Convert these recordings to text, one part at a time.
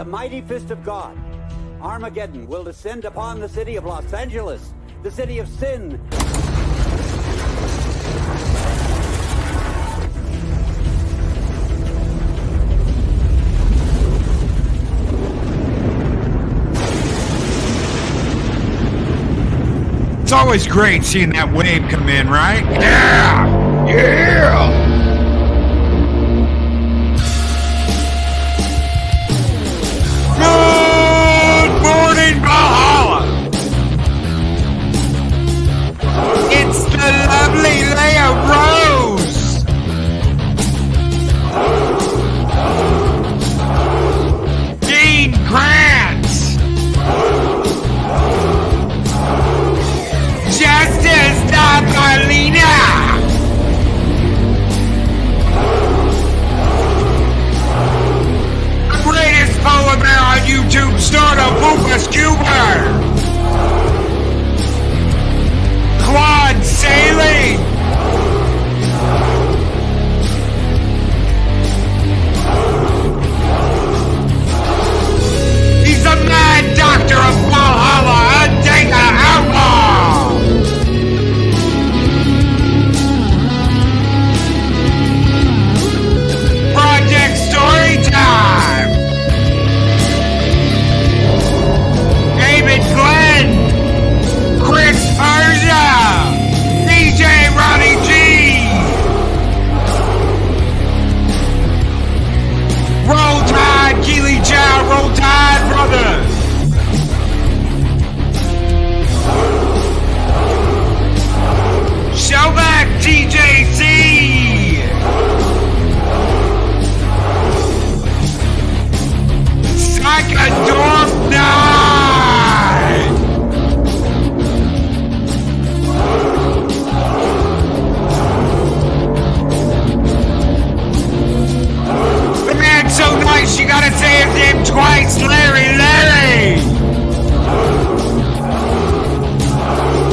mighty fist of God, Armageddon will descend upon the city of Los Angeles, the city of sin. It's always great seeing that wave come in, right? Yeah! Yeah! Good morning, Valhalla! It's the lovely Leia Rose! Dean Grants! Justice Napolina! The greatest polar bear on YouTube, startup Boopa Scuba! Claude Sailing! He's the mad doctor of Valhalla, a Dana outlaw! Project Storytime! David Glenn! Chris Persia! DJ Ronnie G! Roll Tide, Keely Chow, Roll Tide Brothers! Showback TJC! Psychodorf Night! The man's so nice you gotta say his name twice, Larry!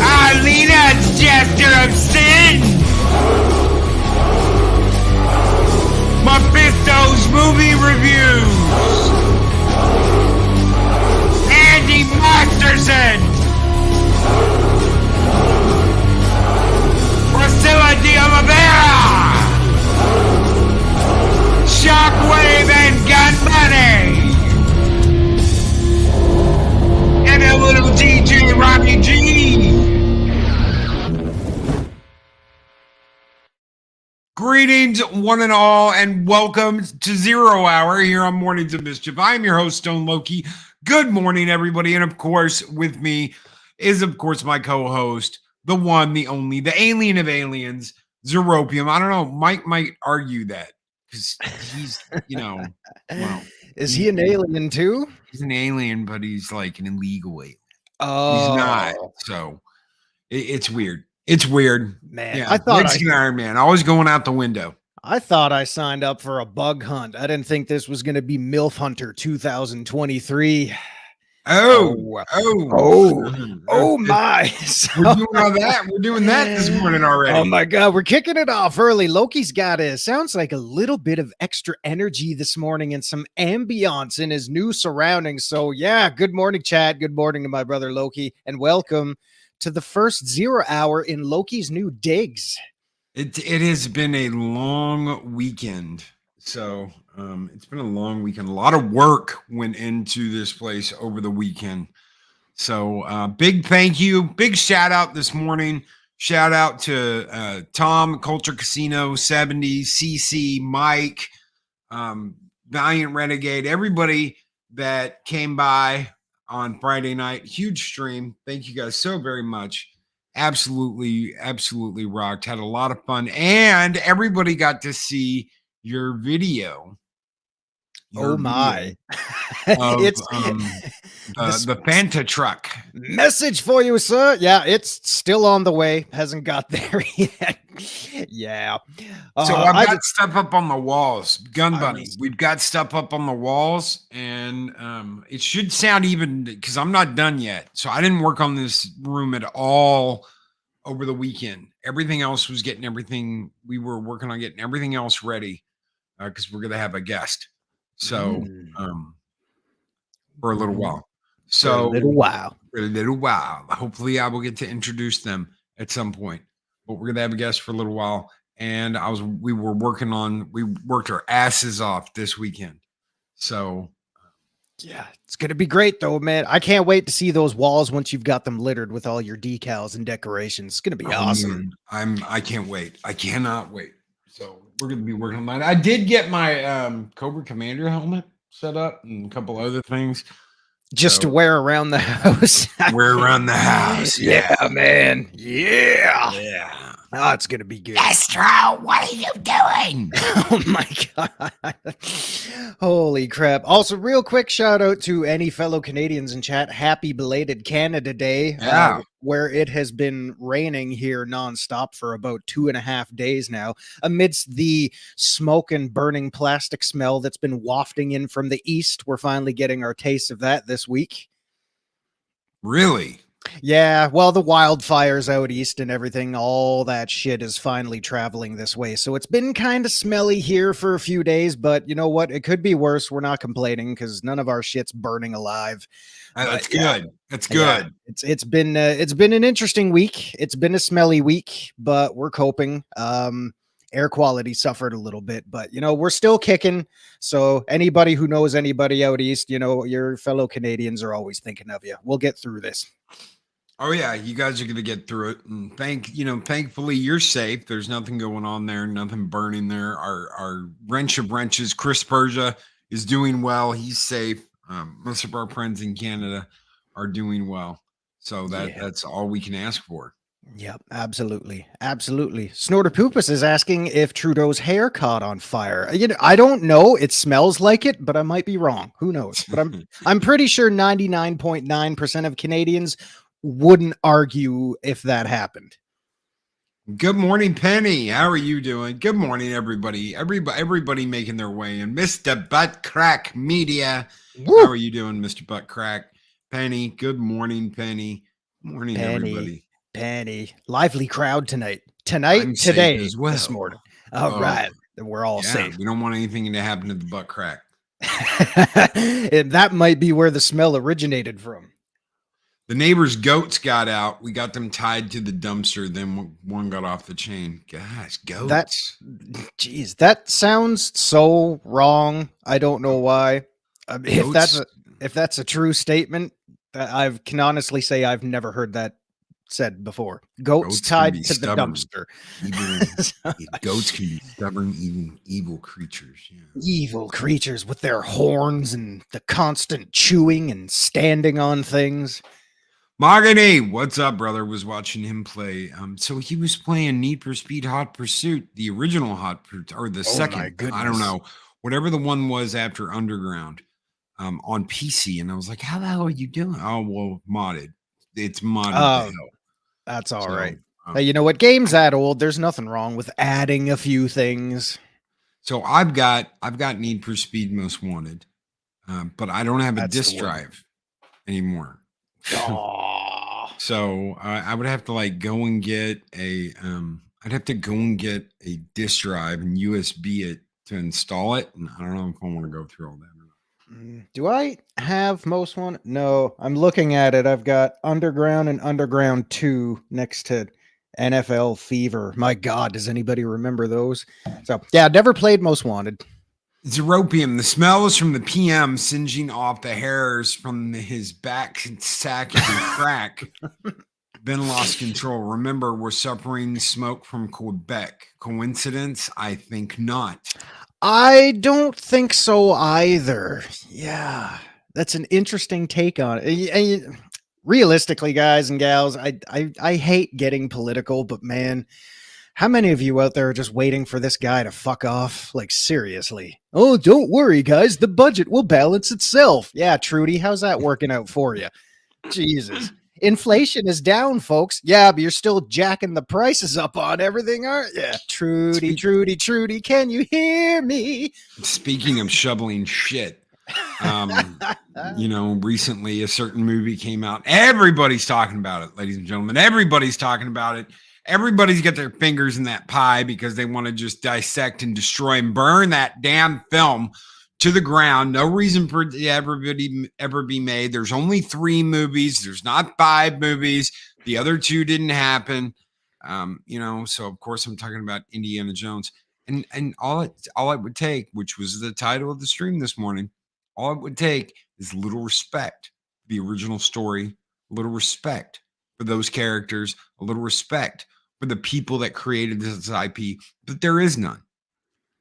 Alina's Jester of Sin! Mephisto's Movie Reviews! Andy Masterson! Priscilla de Oliveira! Shockwave and Gun Money! And a little DJ Robbie G! Greetings, one and all, and welcome to Zero Hour here on Mornings of Mischief. I'm your host, Stone Loki. Good morning, everybody. And of course, with me is, of course, my co-host, the one, the only, the alien of aliens, Zeropium. I don't know. Mike might argue that because he's, well. Is he an alien too? He's an alien, but he's like an illegal alien. Oh, He's not. So it's weird. It's weird. Man, Yeah, I thought Mexican Iron Man, always going out the window. I thought I signed up for a bug hunt. I didn't think this was going to be MILF Hunter 2023. Oh my. We're doing all that. We're doing that this morning already. Oh my God. We're kicking it off early. Loki's got sounds like a little bit of extra energy this morning and some ambiance in his new surroundings. So yeah, good morning, Chad. Good morning to my brother Loki, and welcome to the first Zero Hour in Loki's new digs. It has been a long weekend. So it's been a long weekend. A lot of work went into this place over the weekend. So big thank you. Big shout out this morning. Shout out to Tom, Culture Casino, 70, CC, Mike, Valiant Renegade, everybody that came by on Friday night. Huge stream. Thank you guys so very much. Absolutely rocked. Had a lot of fun. And everybody got to see your video. Oh my. It's the Fanta truck. Message for you, sir. Yeah, it's still on the way. Hasn't got there yet. Yeah. So I've got stuff up on the walls. Gun Bunny. We've got stuff up on the walls, and it should sound even because I'm not done yet. So I didn't work on this room at all over the weekend. Everything else was getting everything. We were working on getting everything else ready because we're going to have a guest. So for a little while. For a So little while. for a little while. Hopefully, I will get to introduce them at some point. But we're gonna have a guest for a little while. And we worked our asses off this weekend. So Yeah, it's gonna be great though, man. I can't wait to see those walls once you've got them littered with all your decals and decorations. It's gonna be awesome. man, I can't wait. I cannot wait. So we're gonna be working on that. I did get my Cobra Commander helmet set up and a couple other things. Just to wear around the house. Wear around the house. Yeah, man. Yeah. Yeah. Oh, it's gonna be good. Astro, what are you doing? Oh my god. Holy crap. Also, real quick shout out to any fellow Canadians in chat. Happy belated Canada Day. Yeah. Where it has been raining here nonstop for about 2.5 days now, amidst the smoke and burning plastic smell that's been wafting in from the east. We're finally getting our taste of that this week. Really? Yeah, well, the wildfires out east and everything, all that shit is finally traveling this way. So it's been kind of smelly here for a few days, but you know what? It could be worse. We're not complaining because none of our shit's burning alive. That's yeah. good. That's good. Yeah, it's been an interesting week. It's been a smelly week, but we're coping. Air quality suffered a little bit, but you know, we're still kicking. So anybody who knows anybody out east, you know, your fellow Canadians are always thinking of you. We'll get through this. Oh yeah, you guys are gonna get through it, and thankfully you're safe. There's nothing going on there, nothing burning there. Our wrench of wrenches, Chris Persia, is doing well. He's safe. Most of our friends in Canada are doing well, so that's all we can ask for. Yep, absolutely, absolutely. Snorter Poopus is asking if Trudeau's hair caught on fire. You know, I don't know. It smells like it, but I might be wrong. Who knows? But I'm pretty sure 99.9% of Canadians wouldn't argue if that happened. Good morning, Penny. How are you doing? Good morning, everybody. Everybody making their way in. Mr. Butt Crack Media. Woo! How are you doing, Mr. Butt Crack? Penny. Good morning, Penny. Morning, everybody. Penny. Lively crowd tonight. Today, as well. This morning. All right. We're all safe. We don't want anything to happen to the Butt Crack. And that might be where the smell originated from. The neighbor's goats got out. We got them tied to the dumpster. Then one got off the chain. Gosh, goats. That sounds so wrong. I don't know why. If that's a true statement, I can honestly say I've never heard that said before. Goats tied to the dumpster. Goats can be stubborn, evil creatures. Yeah. Evil creatures with their horns and the constant chewing and standing on things. Mahogany, what's up, brother? Was watching him play. So he was playing Need for Speed Hot Pursuit, the original or the second. I don't know, whatever the one was after Underground, on PC. And I was like, how the hell are you doing? Oh, well, modded. It's modded. Oh, that's all right. Hey, you know what? Games that old, there's nothing wrong with adding a few things. So I've got Need for Speed Most Wanted, but I don't have a disc drive anymore. So I would have to go and get a disc drive and USB it to install it, and I don't know if I want to go through all that or not. Do I have Most Wanted? No, I'm looking at it. I've got Underground and Underground 2 next to NFL Fever. My God, does anybody remember those? So yeah, never played Most Wanted. Zeropium. The smell is from the PM singeing off the hairs from his back sack and crack. Ben lost control. Remember, we're suffering smoke from Quebec. Coincidence? I think not. I don't think so either. Yeah, that's an interesting take on it. Realistically, guys and gals, I hate getting political, but man, how many of you out there are just waiting for this guy to fuck off? Like, seriously. Oh, don't worry, guys. The budget will balance itself. Yeah, Trudy, how's that working out for you? Jesus. Inflation is down, folks. Yeah, but you're still jacking the prices up on everything, aren't you? Trudy, can you hear me? Speaking of shoveling shit, recently a certain movie came out. Everybody's talking about it, ladies and gentlemen. Everybody's talking about it. Everybody's got their fingers in that pie because they want to just dissect and destroy and burn that damn film to the ground. No reason for it to ever be made. There's only 3 movies. There's not 5 movies. The other 2 didn't happen. So of course I'm talking about Indiana Jones. And all it would take, which was the title of the stream this morning, all it would take is a little respect for the original story, a little respect for those characters, a little respect for the people that created this IP. But there is none.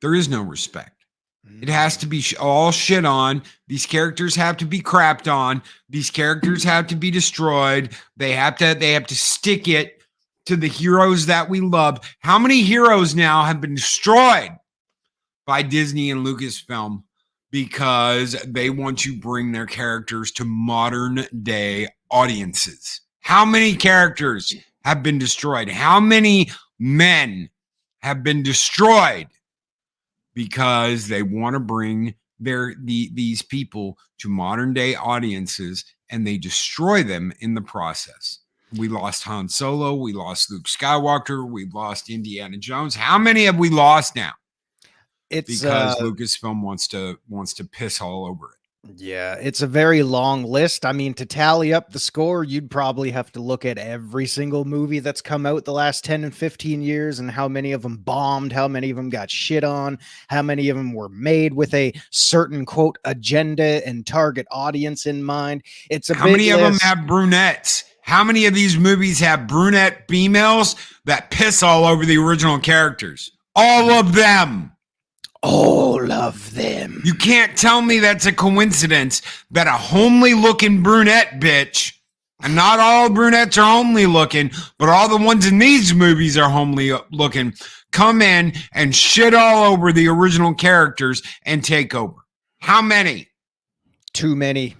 There is no respect. It has to be all shit on. These characters have to be crapped on. These characters have to be destroyed. They have to stick it to the heroes that we love. How many heroes now have been destroyed by Disney and Lucasfilm because they want to bring their characters to modern day audiences? How many characters have been destroyed? How many men have been destroyed because they want to bring these people to modern day audiences, and they destroy them in the process? We lost Han Solo. We lost Luke Skywalker. We lost Indiana Jones. How many have we lost now? It's because Lucasfilm wants to piss all over it. Yeah, it's a very long list. I mean, to tally up the score, you'd probably have to look at every single movie that's come out the last 10 and 15 years and how many of them bombed, how many of them got shit on, how many of them were made with a certain, quote, agenda and target audience in mind. It's a How many list. of them have brunettes? How many of these movies have brunette females that piss all over the original characters? All of them. All of them. You can't tell me that's a coincidence that a homely looking brunette bitch, and not all brunettes are homely looking, but all the ones in these movies are homely looking, come in and shit all over the original characters and take over. How many? Too many.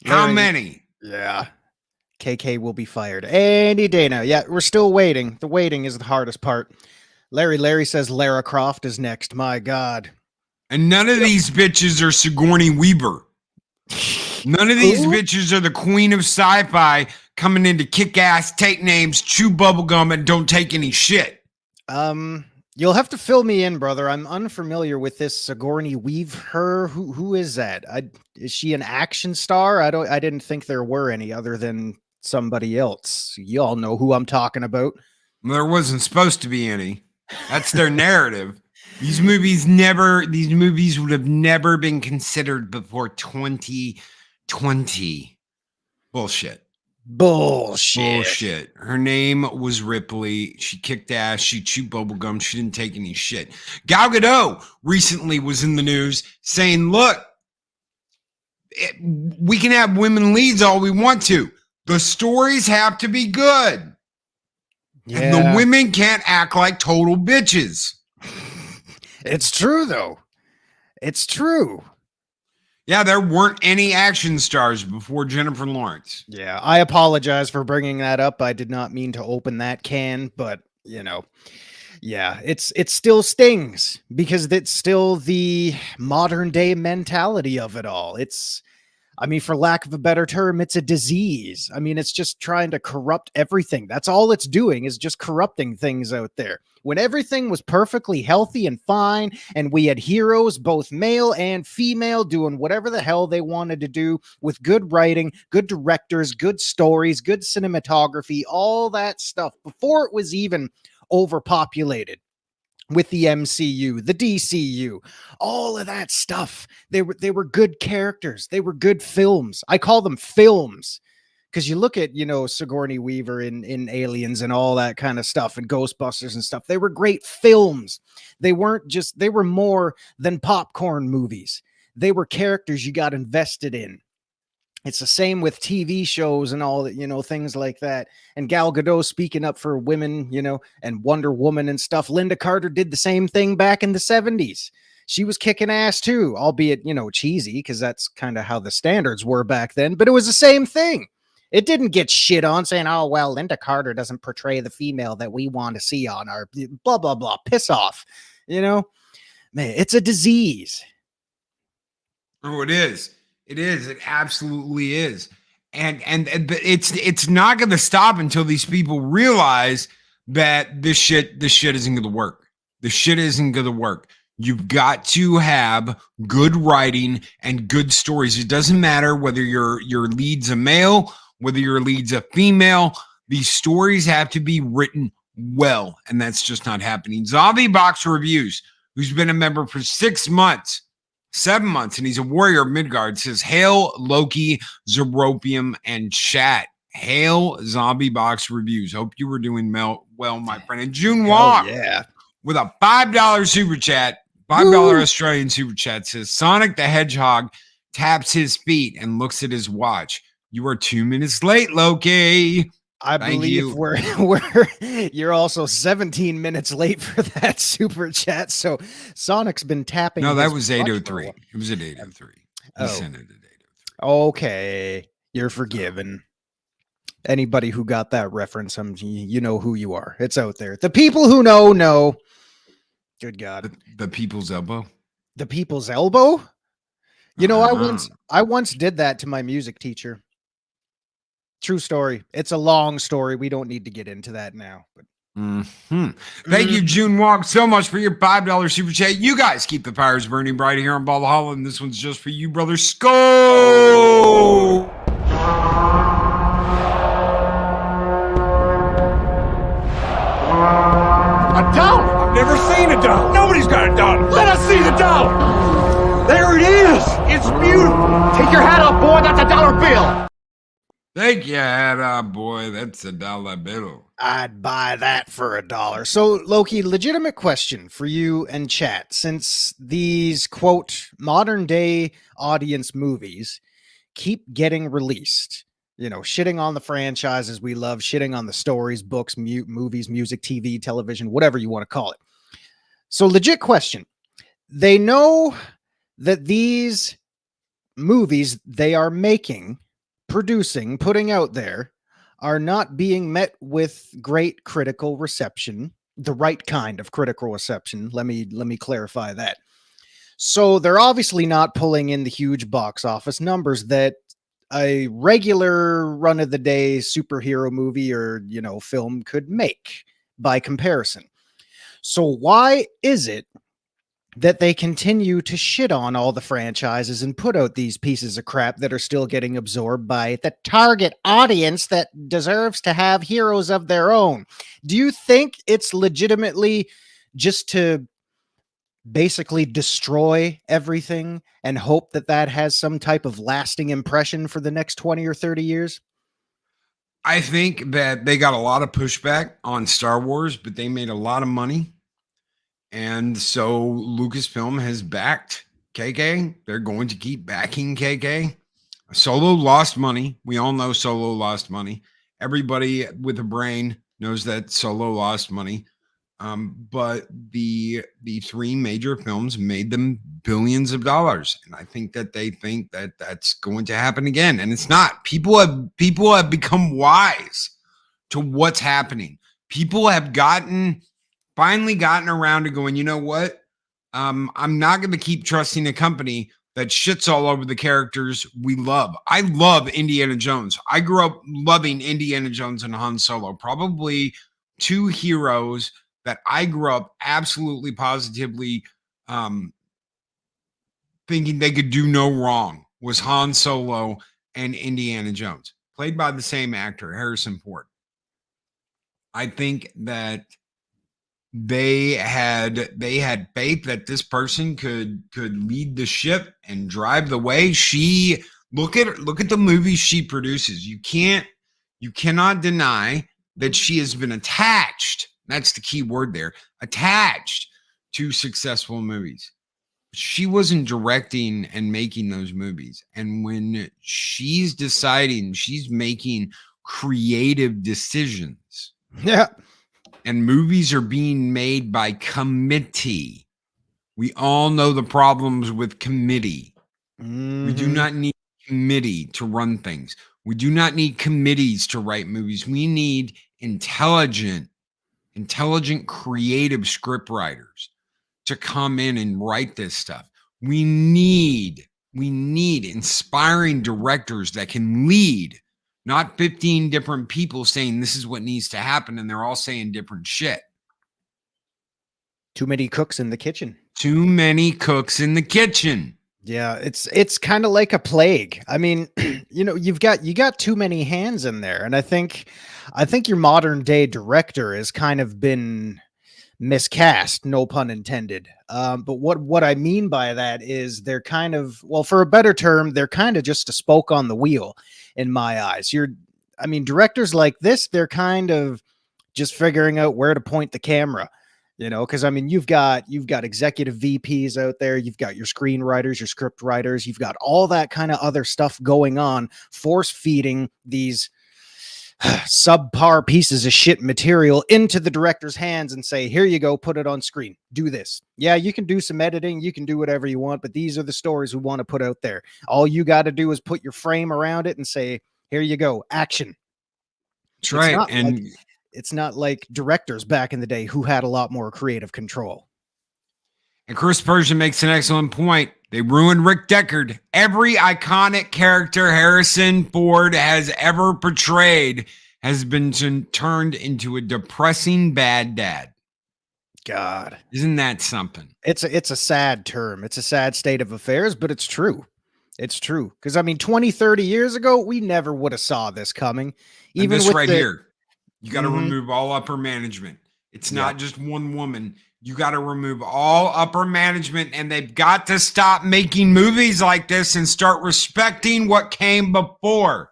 How many? Yeah. KK will be fired any day now. Yeah, we're still waiting. The waiting is the hardest part. Larry says Lara Croft is next. My God. And none of these bitches are Sigourney Weaver. None of these bitches are the queen of sci-fi coming in to kick ass, take names, chew bubblegum, and don't take any shit. You'll have to fill me in, brother. I'm unfamiliar with this Sigourney Weaver. Who is that? Is she an action star? I didn't think there were any other than somebody else. Y'all know who I'm talking about. There wasn't supposed to be any. That's their narrative. These movies would have never been considered before 2020. Bullshit. Her name was Ripley. She kicked ass. She chewed bubblegum. She didn't take any shit. Gal Gadot recently was in the news saying, look, we can have women leads all we want to. The stories have to be good. Yeah. And the women can't act like total bitches. It's true, though. It's true. Yeah, there weren't any action stars before Jennifer Lawrence. Yeah, I apologize for bringing that up. I did not mean to open that can, but, yeah, it still stings because it's still the modern day mentality of it all. For lack of a better term, it's a disease. It's just trying to corrupt everything. That's all it's doing, is just corrupting things out there. When everything was perfectly healthy and fine, and we had heroes, both male and female, doing whatever the hell they wanted to do with good writing, good directors, good stories, good cinematography, all that stuff, before it was even overpopulated. With the MCU, the DCU, all of that stuff. They were good characters. They were good films. I call them films because you look at, Sigourney Weaver in Aliens and all that kind of stuff and Ghostbusters and stuff. They were great films. They were more than popcorn movies. They were characters you got invested in. It's the same with TV shows and all that, things like that. And Gal Gadot speaking up for women, and Wonder Woman and stuff. Linda Carter did the same thing back in the 70s. She was kicking ass too, albeit, cheesy, because that's kind of how the standards were back then. But it was the same thing. It didn't get shit on saying, oh, well, Linda Carter doesn't portray the female that we want to see on our blah, blah, blah. Piss off. Man, it's a disease. Oh, it is. It is. It absolutely is. And it's not going to stop until these people realize that this shit isn't going to work. The shit isn't going to work. You've got to have good writing and good stories. It doesn't matter whether your lead's a male, whether your lead's a female. These stories have to be written well, and that's just not happening. Zombie Box Reviews, who's been a member for 6 months, 7 months, and he's a warrior of Midgard, says, "Hail Loki, Zeropium, and chat." Hail Zombie Box Reviews. Hope you were doing well, my friend. And June Wong, with a $5 super chat, $5 Australian super chat, says, "Sonic the Hedgehog taps his feet and looks at his watch. You are 2 minutes late, Loki." I believe you're also 17 minutes late for that super chat. So Sonic's been tapping. No, that was 8:03. It was at 8:03. He sent it at 8:03. Okay, you're forgiven. Anybody who got that reference, you know who you are. It's out there. The people who know. Good God. The people's elbow. The people's elbow? You know, I once did that to my music teacher. True story. It's a long story. We don't need to get into that now. But Thank you, June Wong, so much for your $5 super chat. You guys keep the fires burning bright here on Valhalla, and this one's just for you, brother. Skull! A dollar? I've never seen a dollar. Nobody's got a dollar. Let us see the dollar. There it is. It's beautiful. Take your hat off, boy. That's a dollar bill. Take your hat off, boy. That's a dollar bill. I'd buy that for $1. So, Loki, legitimate question for you and chat. Since these, quote, modern day audience movies keep getting released, you know, shitting on the franchises we love, shitting on the stories, books, movies, music, TV, television, whatever you want to call it. So, legit question. They know that these movies they are making, producing, putting out there are not being met with great critical reception, the right kind of critical reception. Let me clarify that. So they're obviously not pulling in the huge box office numbers that a regular run of the day superhero movie or, you know, film could make by comparison. So why is it that they continue to shit on all the franchises and put out these pieces of crap that are still getting absorbed by the target audience that deserves to have heroes of their own? Do you think it's legitimately just to basically destroy everything and hope that that has some type of lasting impression for the next 20 or 30 years? I think that they got a lot of pushback on Star Wars, but they made a lot of money. And so Lucasfilm has backed KK. They're going to keep backing KK. Solo lost money. We all know Solo lost money. Everybody with a brain knows that Solo lost money. But the three major films made them billions of dollars. And I think that they think that that's going to happen again. And it's not. People have become wise to what's happening. People have finally gotten around to going, you know what? I'm not going to keep trusting a company that shits all over the characters we love. I love Indiana Jones. I grew up loving Indiana Jones and Han Solo, probably two heroes that I grew up absolutely positively thinking they could do no wrong, was Han Solo and Indiana Jones, played by the same actor, Harrison Ford. I think that they had faith that this person could lead the ship and drive the way. She look at the movies she produces. You cannot deny that she has been attached. That's the key word there. Attached to successful movies. She wasn't directing and making those movies. And when she's deciding, she's making creative decisions. Yeah. And movies are being made by committee. We all know the problems with committee. We do not need committee to run things. We do not need committees to write movies. We need intelligent, creative script writers to come in and write this stuff. We need inspiring directors that can lead. Not 15 different people saying this is what needs to happen, and they're all saying different shit. Too many cooks in the kitchen. Too many cooks in the kitchen. Yeah, it's kind of like a plague. I mean, you got too many hands in there, and I think your modern day director has kind of been miscast, no pun intended. But what I mean by that is they're kind of, well, for a better term, they're kind of just a spoke on the wheel in my eyes. Directors like this, they're kind of just figuring out where to point the camera, because you've got executive VPs out there, you've got your screenwriters, your script writers, you've got all that kind of other stuff going on, force feeding these subpar pieces of shit material into the director's hands and say, here you go, put it on screen, do this. Yeah, you can do some editing, you can do whatever you want, but these are the stories we want to put out there. All you got to do is put your frame around it and say, here you go, action. That's right. It's not like directors back in the day who had a lot more creative control. And Chris Persian makes an excellent point. They ruined Rick Deckard. Every iconic character Harrison Ford has ever portrayed has been turned into a depressing bad dad. God. Isn't that something? It's a sad term. It's a sad state of affairs, but it's true. It's true. Because 20, 30 years ago, we never would have saw this coming. Even this right here. You got to remove all upper management. It's not just one woman. You got to remove all upper management, and they've got to stop making movies like this and start respecting what came before.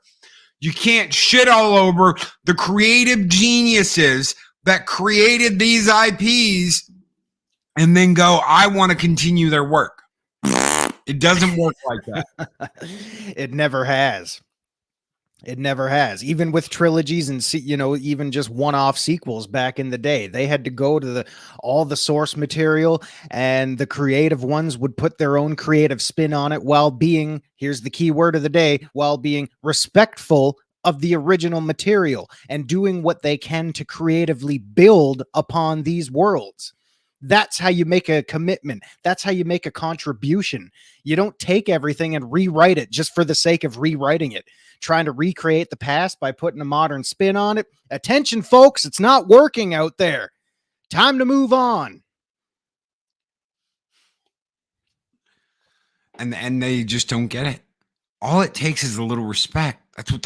You can't shit all over the creative geniuses that created these IPs and then go, I want to continue their work. It doesn't work like that. It never has. It never has. Even with trilogies and, even just one-off sequels back in the day, they had to go to all the source material, and the creative ones would put their own creative spin on it while being, here's the key word of the day, while being respectful of the original material and doing what they can to creatively build upon these worlds. That's how you make a commitment. That's how you make a contribution. You don't take everything and rewrite it just for the sake of rewriting it, trying to recreate the past by putting a modern spin on it. Attention, folks, it's not working out there. Time to move on. And they just don't get it. All it takes is a little respect. That's what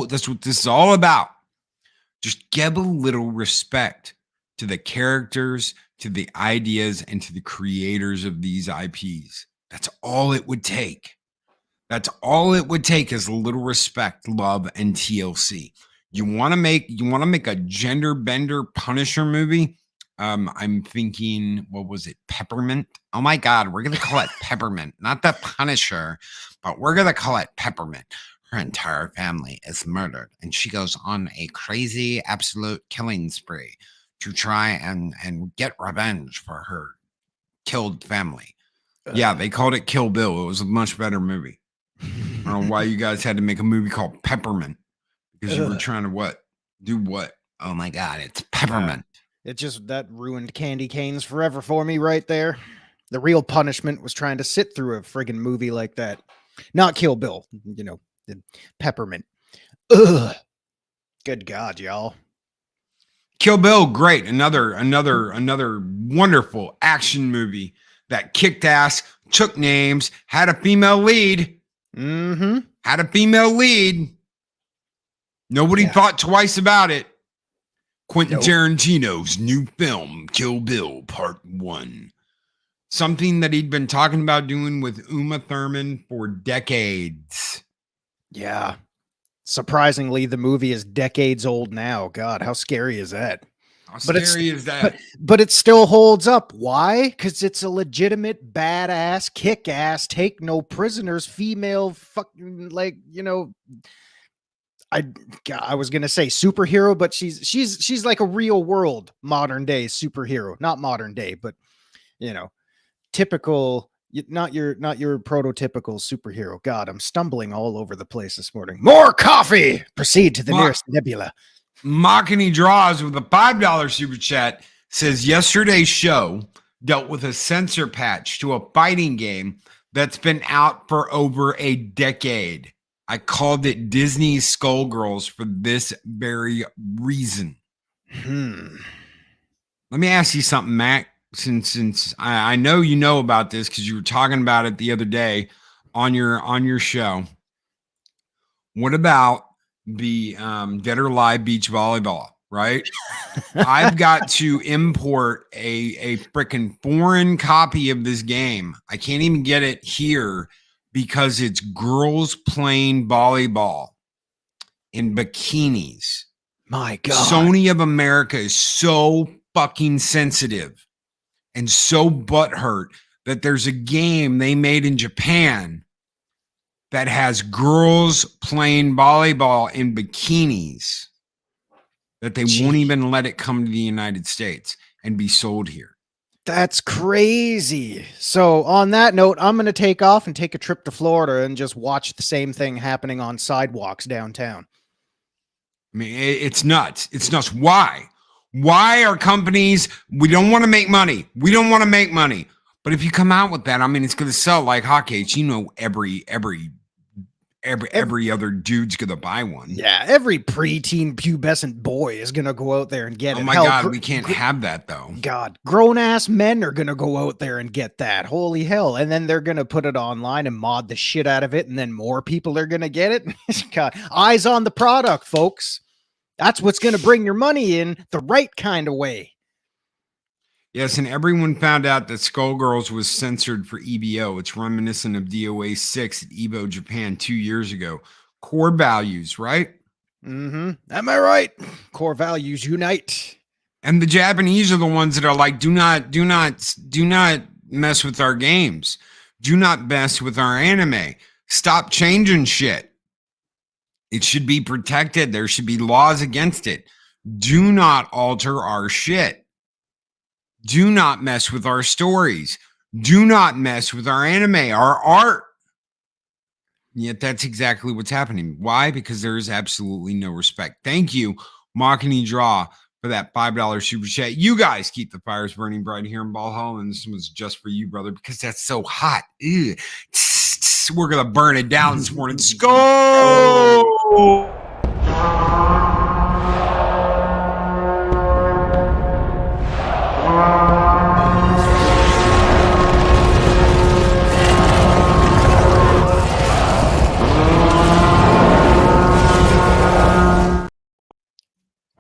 this is all about. Just give a little respect to the characters, to the ideas, and to the creators of these IPs. That's all it would take. That's all it would take is a little respect, love, and TLC. You want to make a gender bender Punisher movie? I'm thinking, what was it? Peppermint? Oh my God, we're gonna call it Peppermint, not the Punisher, but we're gonna call it Peppermint. Her entire family is murdered, and she goes on a crazy, absolute killing spree to try and get revenge for her killed family. Yeah, they called it Kill Bill. It was a much better movie. I don't know why you guys had to make a movie called Peppermint, because you were trying to what? Do what? Oh my God, it's Peppermint. It just, that ruined candy canes forever for me right there. The real punishment was trying to sit through a friggin' movie like that. Not Kill Bill, Peppermint. Ugh. Good God, y'all. Kill Bill, great. Another wonderful action movie that kicked ass, took names, had a female lead. Had a female lead. Nobody thought twice about it. Quentin Tarantino's new film, Kill Bill Part 1. Something that he'd been talking about doing with Uma Thurman for decades. Yeah. Surprisingly, the movie is decades old now. God, how scary is that? How scary is that? But it still holds up. Why? Because it's a legitimate, badass, kick-ass, take no prisoners, female, fucking, I was gonna say superhero, but she's like a real world modern day superhero. Not modern day, but typical. Not your prototypical superhero. God, I'm stumbling all over the place this morning. More coffee. Proceed to the nearest nebula. Mockany Draws with a $5 super chat says yesterday's show dealt with a censor patch to a fighting game that's been out for over a decade. I called it Disney's Skullgirls for this very reason. Let me ask you something, Mac. since I know you know about this because you were talking about it the other day on your show. What about the Dead or Alive beach volleyball? Right, I've got to import a freaking foreign copy of this game. I can't even get it here because it's girls playing volleyball in bikinis. My God. Sony of America is so fucking sensitive and so butthurt that there's a game they made in Japan that has girls playing volleyball in bikinis that they won't even let it come to the United States and be sold here. That's crazy. So on that note, I'm going to take off and take a trip to Florida and just watch the same thing happening on sidewalks downtown. I mean, it's nuts. It's nuts. Why? Why are companies, we don't want to make money. We don't want to make money. But if you come out with that, I mean, it's going to sell like hotcakes. You know, every other dude's going to buy one. Yeah, every preteen pubescent boy is going to go out there and get it. Oh my God, we can't have that though. God, grown-ass men are going to go out there and get that. Holy hell. And then they're going to put it online and mod the shit out of it. And then more people are going to get it. God, eyes on the product, folks. That's what's going to bring your money in the right kind of way. Yes, and everyone found out that Skullgirls was censored for EBO. It's reminiscent of DOA 6 at EVO Japan 2 years ago. Core values, right? Mm-hmm. Am I right? Core values unite. And the Japanese are the ones that are like, do not mess with our games. Do not mess with our anime. Stop changing shit. It should be protected. There should be laws against it. Do not alter our shit. Do not mess with our stories. Do not mess with our anime, our art. Yet that's exactly what's happening. Why? Because there is absolutely no respect. Thank you, Mockany Draw, for that $5 super chat. You guys keep the fires burning bright here in Valhalla, and this one's just for you, brother, because that's so hot. Ew. We're going to burn it down this morning. Let's go!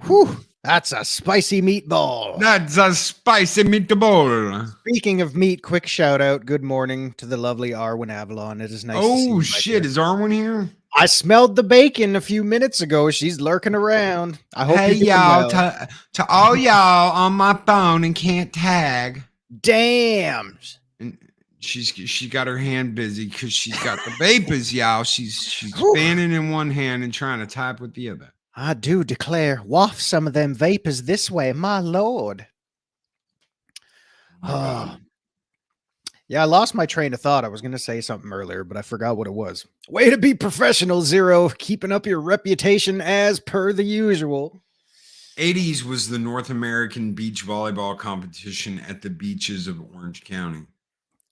Whew, that's a spicy meatball. That's a spicy meatball. Speaking of meat, quick shout out. Good morning to the lovely Arwen Avalon. It is nice to see you, Oh, shit. dear. Is Arwen here? I smelled the bacon a few minutes ago. She's lurking around. I hope Hey, you're doing y'all. well. To all y'all on my phone and can't tag. Damn. And she got her hand busy because she's got the vapors, y'all. She's Whew. fanning in one hand and trying to type with the other. I do declare, waft some of them vapors this way, my lord. Oh. Yeah, I lost my train of thought. I was going to say something earlier, but I forgot what it was. Way to be professional, Zero. Keeping up your reputation as per the usual. 80s was the North American beach volleyball competition at the beaches of Orange County.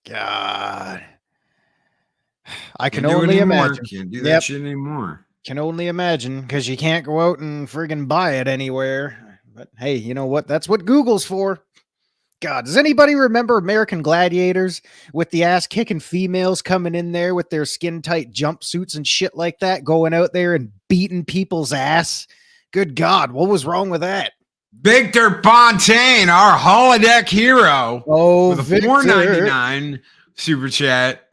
God. I can Can't do it only anymore. imagine. Can't do Yep. that shit anymore. Can only imagine, because you can't go out and friggin' buy it anywhere. But hey, you know what? That's what Google's for. God, does anybody remember American Gladiators with the ass kicking females coming in there with their skin tight jumpsuits and shit like that, going out there and beating people's ass? Good God, what was wrong with that? Victor Fontaine, our holodeck hero. Oh, with a Victor. $4.99 super chat.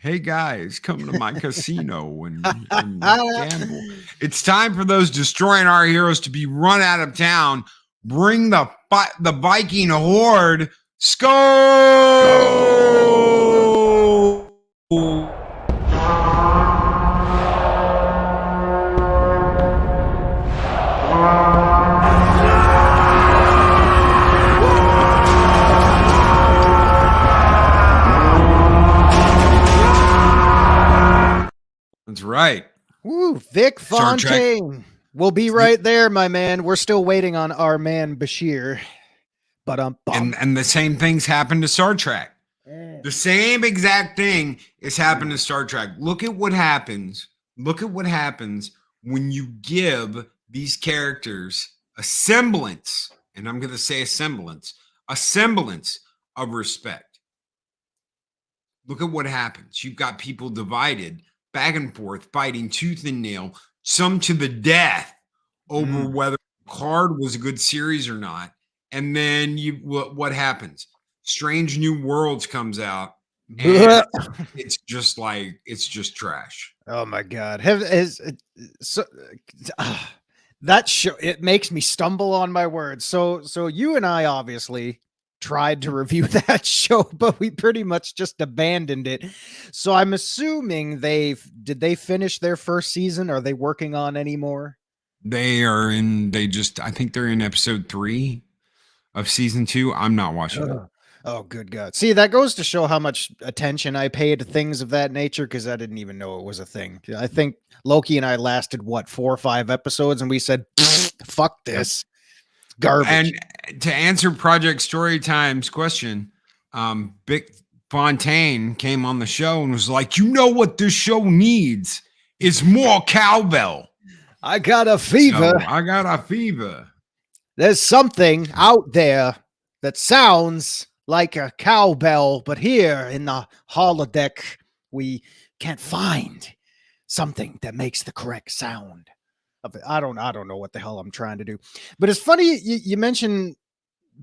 Hey guys, come to my casino and gamble. It's time for those destroying our heroes to be run out of town. Bring the Viking horde. Skull! That's right. Woo, Vic Star Trek. Fontaine. We'll be right there, my man. We're still waiting on our man Bashir. But And the same things happen to Star Trek. The same exact thing is happening to Star Trek. Look at what happens. Look at what happens when you give these characters a semblance, and I'm going to say a semblance, a semblance of respect. Look at what happens. You've got people divided back and forth, fighting tooth and nail, some to the death over whether Picard was a good series or not. And then what happens? Strange New Worlds comes out, and it's just trash. Oh my God. That show, it makes me stumble on my words. So you and I obviously tried to review that show, but we pretty much just abandoned it. So I'm assuming did they finish their first season? Are they working on any more? I think they're in episode 3 of season 2. I'm not watching it. Oh, good God. See, that goes to show how much attention I pay to things of that nature, because I didn't even know it was a thing. I think Loki and I lasted, 4 or 5 episodes, and we said, fuck this. Garbage. And to answer Project Storytime's question, Big Fontaine came on the show and was like, you know what this show needs is more cowbell. I got a fever. So I got a fever. There's something out there that sounds like a cowbell, but here in the holodeck, we can't find something that makes the correct sound. I don't know what the hell I'm trying to do, but it's funny you mentioned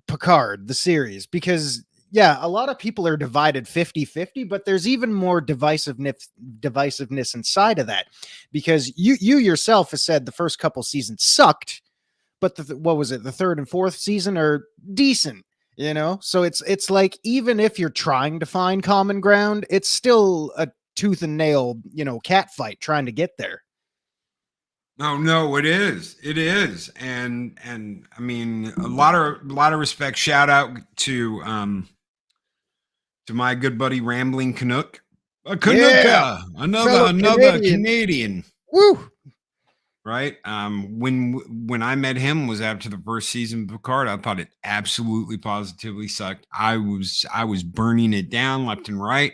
Picard, the series, because yeah, a lot of people are divided 50-50, but there's even more divisiveness inside of that, because you yourself have said the first couple seasons sucked, but what was it? The 3rd and 4th season are decent, So it's like, even if you're trying to find common ground, it's still a tooth and nail, cat fight trying to get there. No, it is. It is. And I mean, a lot of respect. Shout out to my good buddy Rambling Canuck. Another Canadian. Woo! Right. When I met him was after the first season of Picard. I thought it absolutely positively sucked. I was burning it down left and right.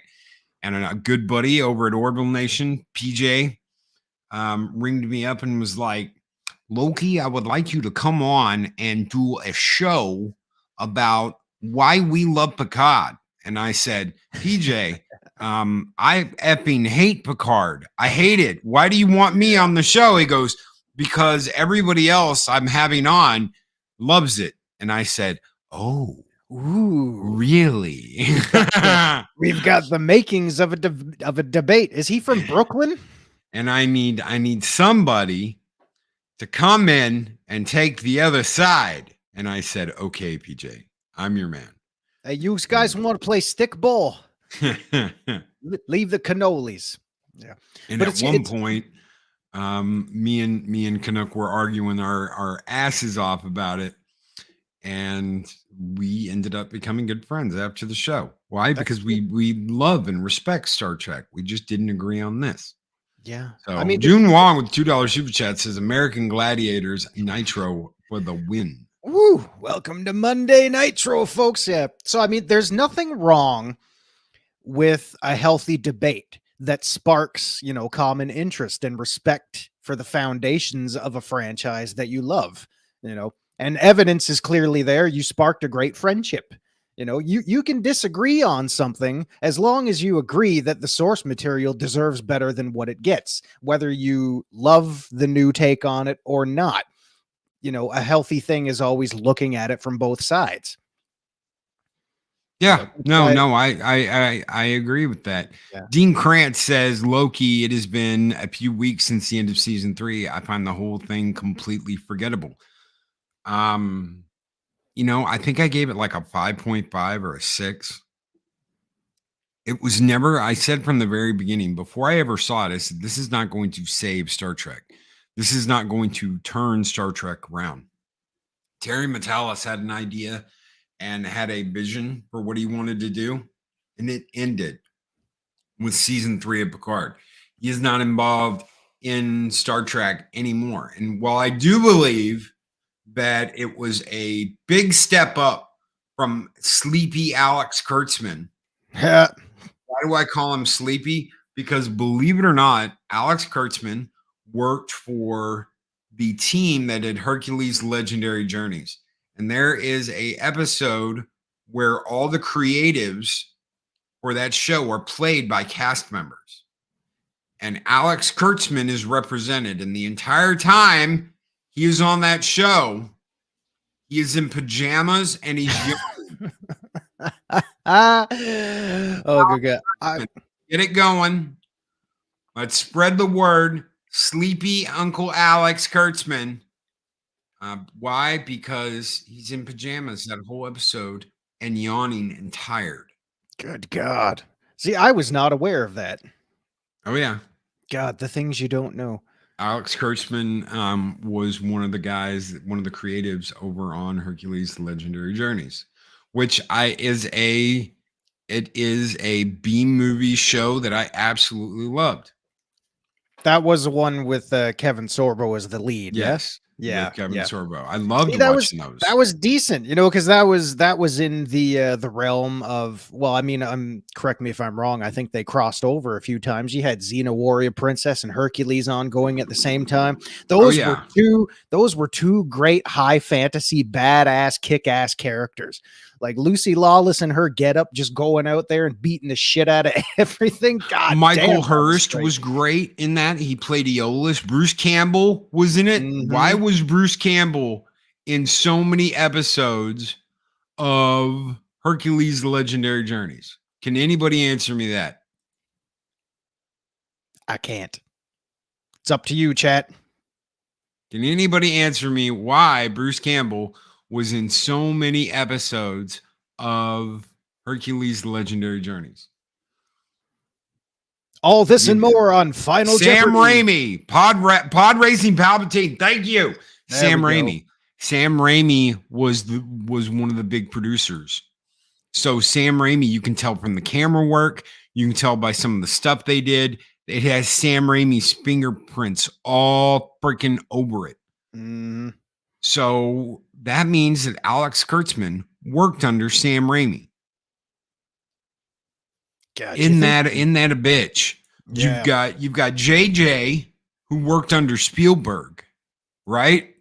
And a good buddy over at Orbital Nation, PJ, ringed me up and was like, Loki, I would like you to come on and do a show about why we love Picard. And I said, PJ, I effing hate Picard. I hate it. Why do you want me on the show? He goes, because everybody else I'm having on loves it. And I said, oh, ooh, really? We've got the makings of a debate. Is he from Brooklyn? And I need somebody to come in and take the other side. And I said, okay, PJ, I'm your man. Hey, you guys want to play stickball? Leave the cannolis. Yeah. And at one point, me and Canuck were arguing our asses off about it. And we ended up becoming good friends after the show. Why? Because we love and respect Star Trek. We just didn't agree on this. Yeah. So, I mean, June Wong with $2 super chat says American Gladiators Nitro for the win. Woo! Welcome to Monday Nitro, folks. Yeah. So, I mean, there's nothing wrong with a healthy debate that sparks, common interest and respect for the foundations of a franchise that you love, and evidence is clearly there. You sparked a great friendship. You can disagree on something as long as you agree that the source material deserves better than what it gets, whether you love the new take on it or not. A healthy thing is always looking at it from both sides. Yeah, I agree with that. Yeah. Dean Krantz says, Loki, it has been a few weeks since the end of season 3. I find the whole thing completely forgettable. I think I gave it like a 5.5 or a 6. It was never, I said from the very beginning, before I ever saw it, I said, this is not going to save Star Trek. This is not going to turn Star Trek around. Terry Matalas had an idea and had a vision for what he wanted to do, and it ended with season 3 of Picard. He is not involved in Star Trek anymore. And while I do believe that it was a big step up from sleepy Alex Kurtzman. Yeah. Why do I call him sleepy? Because believe it or not, Alex Kurtzman worked for the team that did Hercules Legendary Journeys. And there is a episode where all the creatives for that show are played by cast members. And Alex Kurtzman is represented. And the entire time he is on that show, he is in pajamas and he's young. Oh, good. Get it going. Let's spread the word. Sleepy Uncle Alex Kurtzman. Why? Because he's in pajamas that whole episode and yawning and tired. Good God. See, I was not aware of that. Oh, yeah. God, the things you don't know. Alex Kurtzman was one of the guys, one of the creatives over on Hercules Legendary Journeys, which is a B movie show that I absolutely loved. That was the one with Kevin Sorbo as the lead. Yes. Yeah. Kevin Sorbo. I loved watching those. That was decent, because that was in the realm of, well, I mean, correct me if I'm wrong. I think they crossed over a few times. You had Xena Warrior Princess and Hercules ongoing at the same time. Those were two great high fantasy, badass, kick-ass characters. Like Lucy Lawless and her getup, just going out there and beating the shit out of everything. God, Michael Hurst was great in that. He played Aeolus. Bruce Campbell was in it. Mm-hmm. Why was Bruce Campbell in so many episodes of Hercules Legendary Journeys? Can anybody answer me that? I can't. It's up to you, chat. Can anybody answer me why Bruce Campbell was in so many episodes of Hercules Legendary Journeys? All this and more on Final Sam Jeopardy. Raimi, Pod Racing Palpatine. Thank you, Sam Raimi. Sam Raimi was one of the big producers. So Sam Raimi, you can tell from the camera work, you can tell by some of the stuff they did. It has Sam Raimi's fingerprints all freaking over it. Mm. So that means that Alex Kurtzman worked under Sam Raimi. God, In that a bitch. Yeah. You've got JJ who worked under Spielberg, right?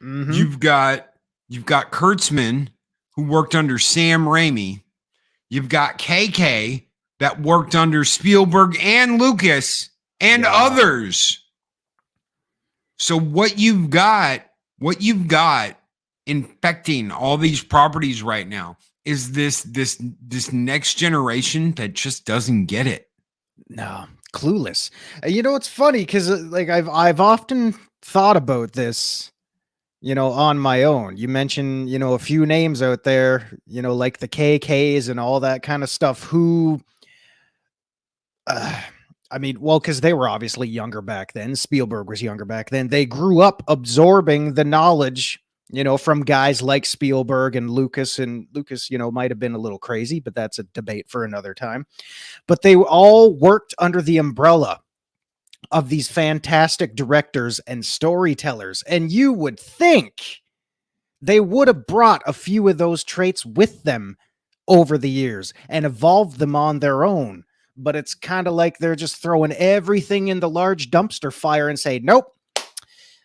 Mm-hmm. You've got Kurtzman who worked under Sam Raimi. You've got KK that worked under Spielberg and Lucas and others. So what you've got infecting all these properties right now is this next generation that just doesn't get it. No, clueless. It's funny because like I've often thought about this, on my own. You mentioned, a few names out there, like the KKs and all that kind of stuff who, because they were obviously younger back then. Spielberg was younger back then. They grew up absorbing the knowledge, from guys like Spielberg and Lucas. And Lucas, might have been a little crazy, but that's a debate for another time. But they all worked under the umbrella of these fantastic directors and storytellers. And you would think they would have brought a few of those traits with them over the years and evolved them on their own. But it's kind of like they're just throwing everything in the large dumpster fire and say, nope,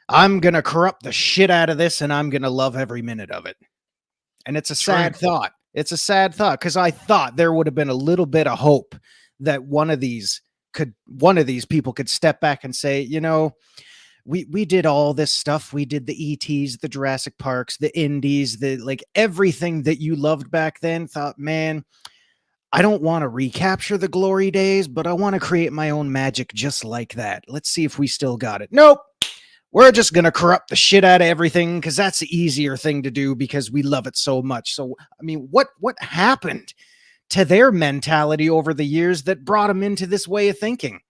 I'm going to corrupt the shit out of this and I'm going to love every minute of it. And it's a sad thought. It's a sad thought because I thought there would have been a little bit of hope that one of these people could step back and say, we did all this stuff. We did the ETs, the Jurassic Parks, the Indies, everything that you loved back then. Thought, man, I don't want to recapture the glory days, but I want to create my own magic just like that. Let's see if we still got it. Nope. We're just going to corrupt the shit out of everything because that's the easier thing to do because we love it so much. So, what happened to their mentality over the years that brought them into this way of thinking?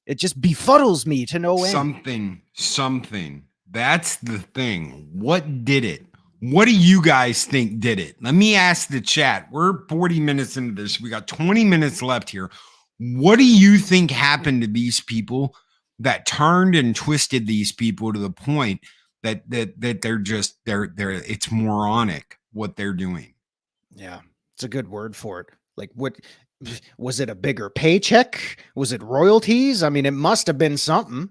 It just befuddles me to no end. Something. That's the thing. What did it? What do you guys think did it? Let me ask the chat. We're 40 minutes into this. We got 20 minutes left here. What do you think happened to these people that turned and twisted these people to the point that they're it's moronic what they're doing? Yeah, it's a good word for it. Like, what was it? A bigger paycheck? Was it royalties? It must have been something.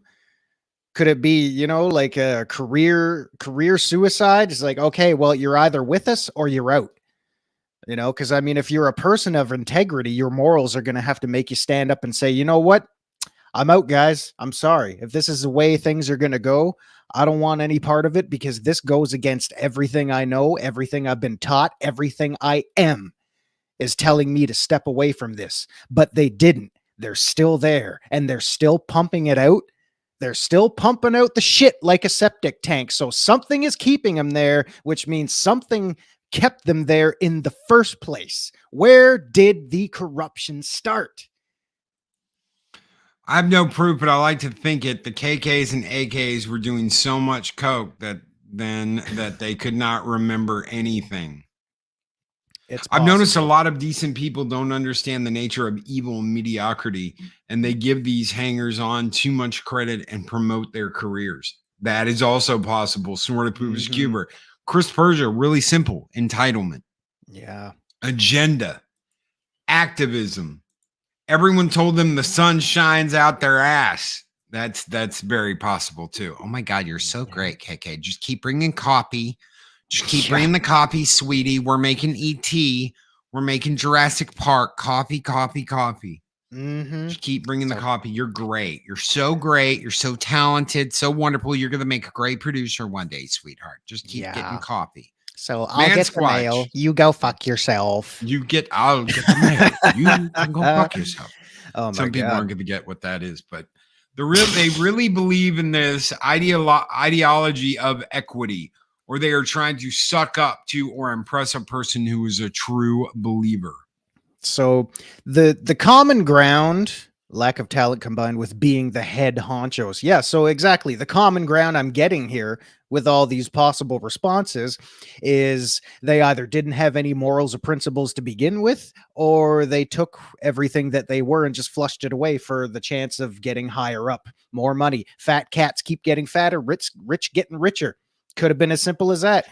Could it be, like a career suicide? It's like, okay, well, you're either with us or you're out. You know, because I mean, if you're a person of integrity, your morals are going to have to make you stand up and say, you know what? I'm out, guys. I'm sorry. If this is the way things are going to go, I don't want any part of it because this goes against everything I know, everything I've been taught, everything I am is telling me to step away from this. But they didn't. They're still there and they're still pumping it out. They're still pumping out the shit like a septic tank. So something is keeping them there, which means something kept them there in the first place. Where did the corruption start? I have no proof, but I like to think it. The KKs and AKs were doing so much coke that they could not remember anything. I've noticed a lot of decent people don't understand the nature of evil and mediocrity, and they give these hangers on too much credit and promote their careers. That is also possible. Snorted Poopers Cuber. Chris Persia, really simple. Entitlement. Yeah. Agenda. Activism. Everyone told them the sun shines out their ass. That's very possible too. Oh my God, you're so great, KK. Just keep bringing copy. Just keep bringing the copy, sweetie. We're making ET. We're making Jurassic Park. Coffee. Just keep bringing the copy. You're great. You're so great. You're so talented, so wonderful. You're going to make a great producer one day, sweetheart. Just keep getting copy. So I'll get the mail. You go fuck yourself. I'll get the mail. You can go fuck yourself. Oh my Some people God. aren't going to get what that is, but they really believe in this ideology of equity, or they are trying to suck up to or impress a person who is a true believer. So the common ground, lack of talent combined with being the head honchos. Yeah, so exactly. The common ground I'm getting here with all these possible responses is they either didn't have any morals or principles to begin with, or they took everything that they were and just flushed it away for the chance of getting higher up, more money. Fat cats keep getting fatter, rich getting richer. Could have been as simple as that.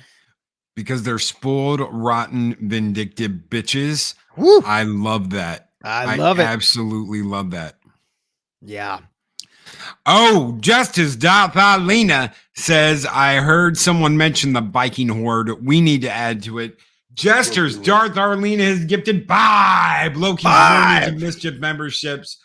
Because they're spoiled, rotten, vindictive bitches. Woo! I love that. I love it. Absolutely love that. Yeah. Oh, Justice Darthalina says, I heard someone mention the Viking Horde. We need to add to it. Jesters, Darth Arlena has gifted 5 Loki's Mornings of Mischief memberships.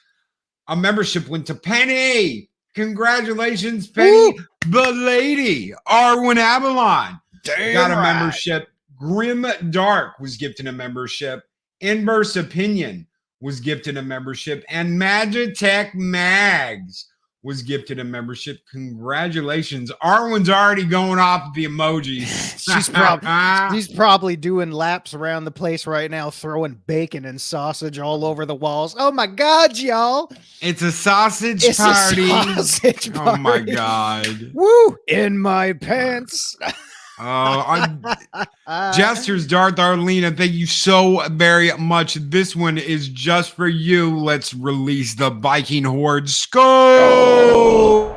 A membership went to Penny. Congratulations, Penny. Woo! The lady, Arwen Avalon, got a membership. Grim Dark was gifted a membership. Inverse Opinion was gifted a membership. And Magitech Mags was gifted a membership. Congratulations. Arwen's already going off the emojis. She's probably doing laps around the place right now, throwing bacon and sausage all over the walls. Oh my God, y'all. It's a sausage party. Oh my God. Woo! In my pants. Jesters, Darth Arlena, thank you so very much. This one is just for you. Let's release the Viking Horde. Go!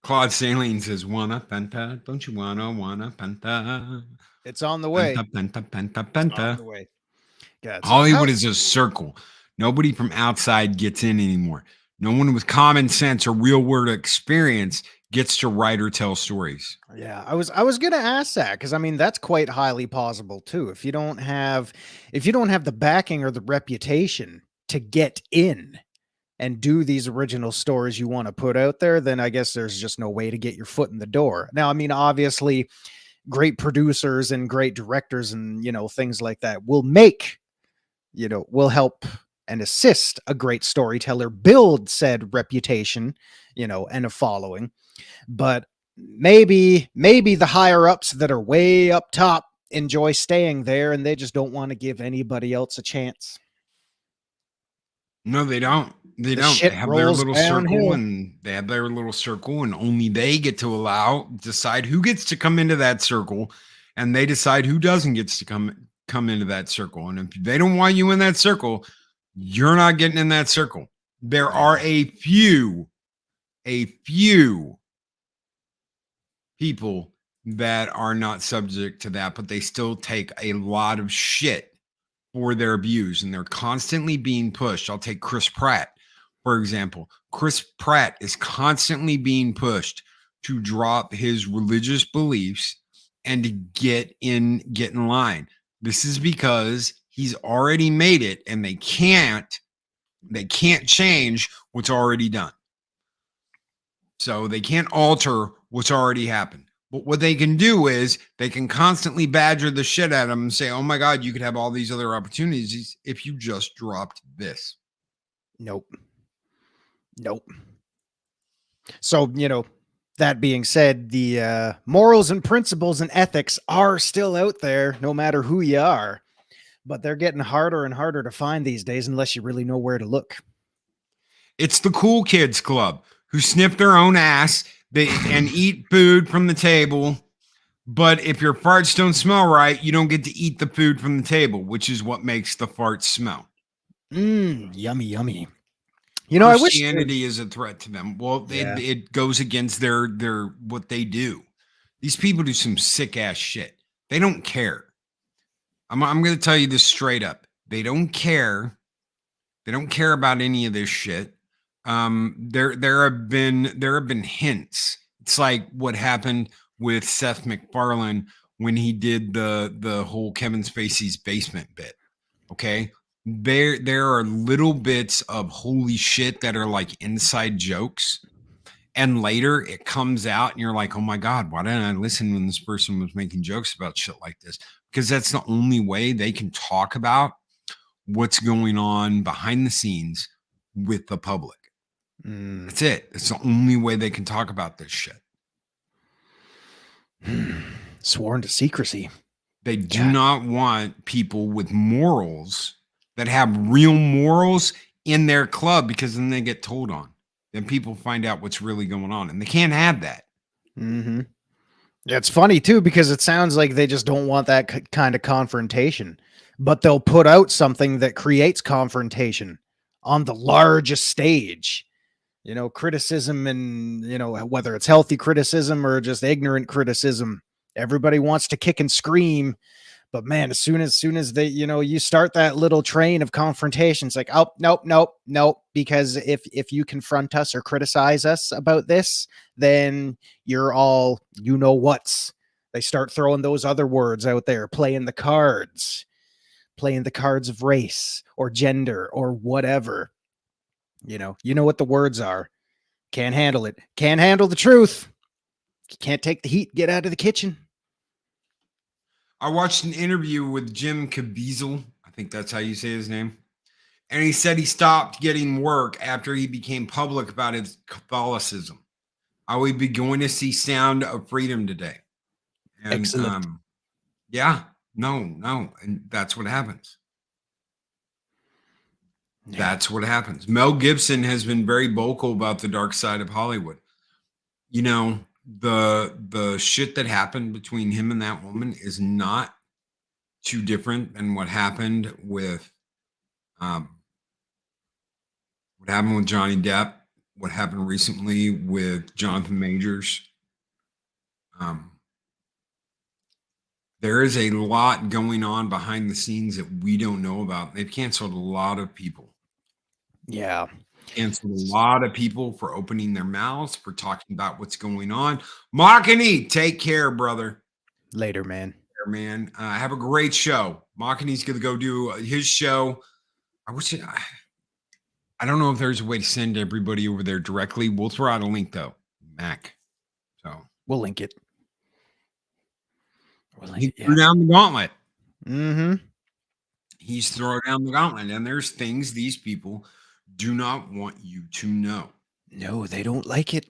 Claude Saline says, wanna penta? Don't you wanna penta? It's on the way. Penta. On the way. God, Hollywood is a circle. Nobody from outside gets in anymore. No one with common sense or real world experience gets to write or tell stories. Yeah, I was gonna ask that because I mean that's quite highly possible too. If you don't have the backing or the reputation to get in and do these original stories you want to put out there, then I guess there's just no way to get your foot in the door. Now, I mean, obviously, great producers and great directors and, things like that will help and assist a great storyteller build said reputation, and a following. But maybe the higher ups that are way up top enjoy staying there and they just don't want to give anybody else a chance. No, they don't. They have their little circle and only they get to decide who gets to come into that circle, and they decide who doesn't get to come into that circle. And if they don't want you in that circle, you're not getting in that circle. There are a few people that are not subject to that, but they still take a lot of shit for their abuse, and they're constantly being pushed. I'll take Chris Pratt, for example. Chris Pratt is constantly being pushed to drop his religious beliefs and to get in line. This is because he's already made it, and they can't change what's already done. So they can't alter what's already happened. But what they can do is they can constantly badger the shit at them and say, oh my God, you could have all these other opportunities if you just dropped this. Nope. So, that being said, the morals and principles and ethics are still out there, no matter who you are. But they're getting harder and harder to find these days unless you really know where to look. It's the cool kids club who sniff their own ass and eat food from the table. But if your farts don't smell right, you don't get to eat the food from the table, which is what makes the farts smell. Yummy. I wish Christianity is a threat to them. Well, it goes against their what they do. These people do some sick ass shit. They don't care. I'm going to tell you this straight up. They don't care. They don't care about any of this shit. There have been hints. It's like what happened with Seth MacFarlane when he did the whole Kevin Spacey's basement bit. Okay. There are little bits of holy shit that are like inside jokes. And later it comes out and you're like, oh my God, why didn't I listen when this person was making jokes about shit like this? Because that's the only way they can talk about what's going on behind the scenes with the public. That's it. It's the only way they can talk about this shit. Sworn to secrecy. They do not want people with morals that have real morals in their club, because then they get told on. Then people find out what's really going on, and they can't have that. Mm-hmm. Yeah, it's funny too, because it sounds like they just don't want that kind of confrontation, but they'll put out something that creates confrontation on the largest stage. Criticism, and whether it's healthy criticism or just ignorant criticism, everybody wants to kick and scream. But man, as soon as they, you start that little train of confrontation, it's like, oh, nope. Because if you confront us or criticize us about this, then you're all, what's. They start throwing those other words out there, playing the cards of race or gender or whatever. You know what the words are. Can't handle it. Can't handle the truth. Can't take the heat. Get out of the kitchen. I watched an interview with Jim Caviezel. I think that's how you say his name. And he said he stopped getting work after he became public about his Catholicism. I will be going to see Sound of Freedom today. And, excellent. No. And that's what happens. That's what happens. Mel Gibson has been very vocal about the dark side of Hollywood. The shit that happened between him and that woman is not too different than what happened with Johnny Depp, what happened recently with Jonathan Majors. There is a lot going on behind the scenes that we don't know about. They've canceled a lot of people. Yeah. Canceled a lot of people for opening their mouths, for talking about what's going on. Mahogany, take care, brother. Later, man. Have a great show. Mahogany's going to go do his show. I don't know if there's a way to send everybody over there directly. We'll throw out a link, though. Mac. So we'll link it. He threw down the gauntlet. Mm-hmm. He's throwing down the gauntlet, and there's things these people do not want you to know. No, they don't like it.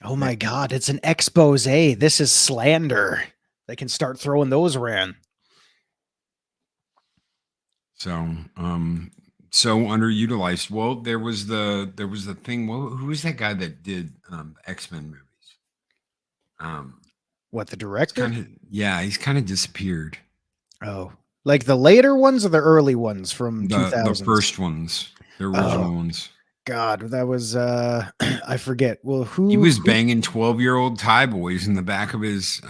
Oh my God, it's an expose. This is slander. They can start throwing those around. So, so underutilized. Well, there was the thing. Well, who was that guy that did X-Men movies? What, the director? He's kind of disappeared. Oh, like the later ones or the early ones from 2000? The first ones, the original ones. God, that was I forget. Well, He was banging 12-year-old Thai boys in the back of his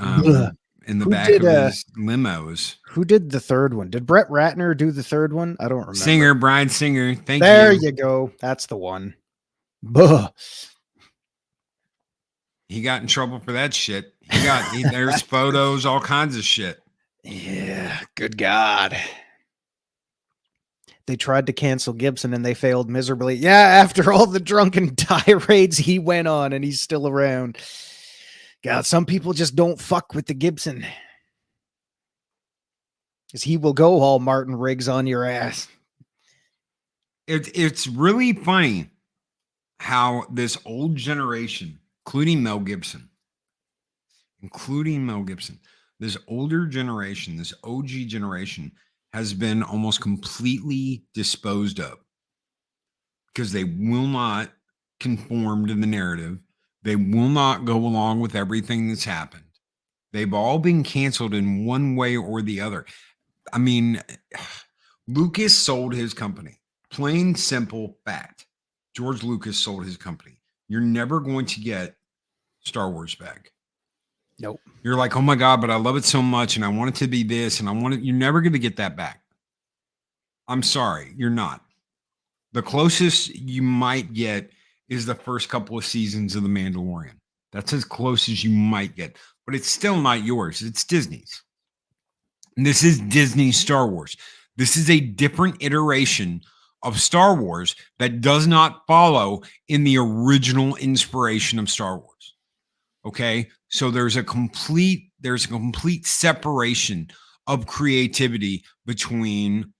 limos. Who did the third one? Did Brett Ratner do the third one? I don't remember. Bryan Singer. Thank you. There you go. That's the one. Buh. He got in trouble for that shit. There's photos, all kinds of shit. Yeah, good God. They tried to cancel Gibson and they failed miserably. Yeah, after all the drunken tirades he went on, and he's still around. God, some people just don't fuck with the Gibson. Because he will go all Martin Riggs on your ass. It's really funny how this old generation, including Mel Gibson, this older generation, this OG generation, has been almost completely disposed of because they will not conform to the narrative. They will not go along with everything that's happened. They've all been canceled in one way or the other. I mean, Lucas sold his company. Plain, simple fact. George Lucas sold his company. You're never going to get Star Wars back. Nope. You're like, oh my God, but I love it so much and I want it to be this and I want it. You're never going to get that back. I'm sorry, you're not. The closest you might get is the first couple of seasons of The Mandalorian. That's as close as you might get, but it's still not yours. It's Disney's. And this is Disney Star Wars. This is a different iteration of Star Wars that does not follow in the original inspiration of Star Wars. Okay, so there's a complete separation of creativity between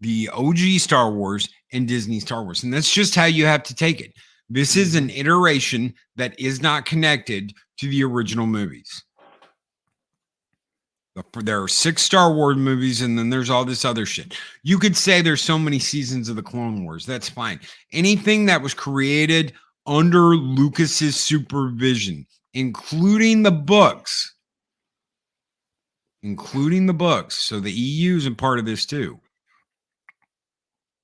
the OG Star Wars and Disney Star Wars, and that's just how you have to take it. This is an iteration that is not connected to the original movies. There are 6 Star Wars movies, and then there's all this other shit. You could say there's so many seasons of the Clone Wars. That's fine. Anything that was created under Lucas's supervision, including the books. So the EU is a part of this too.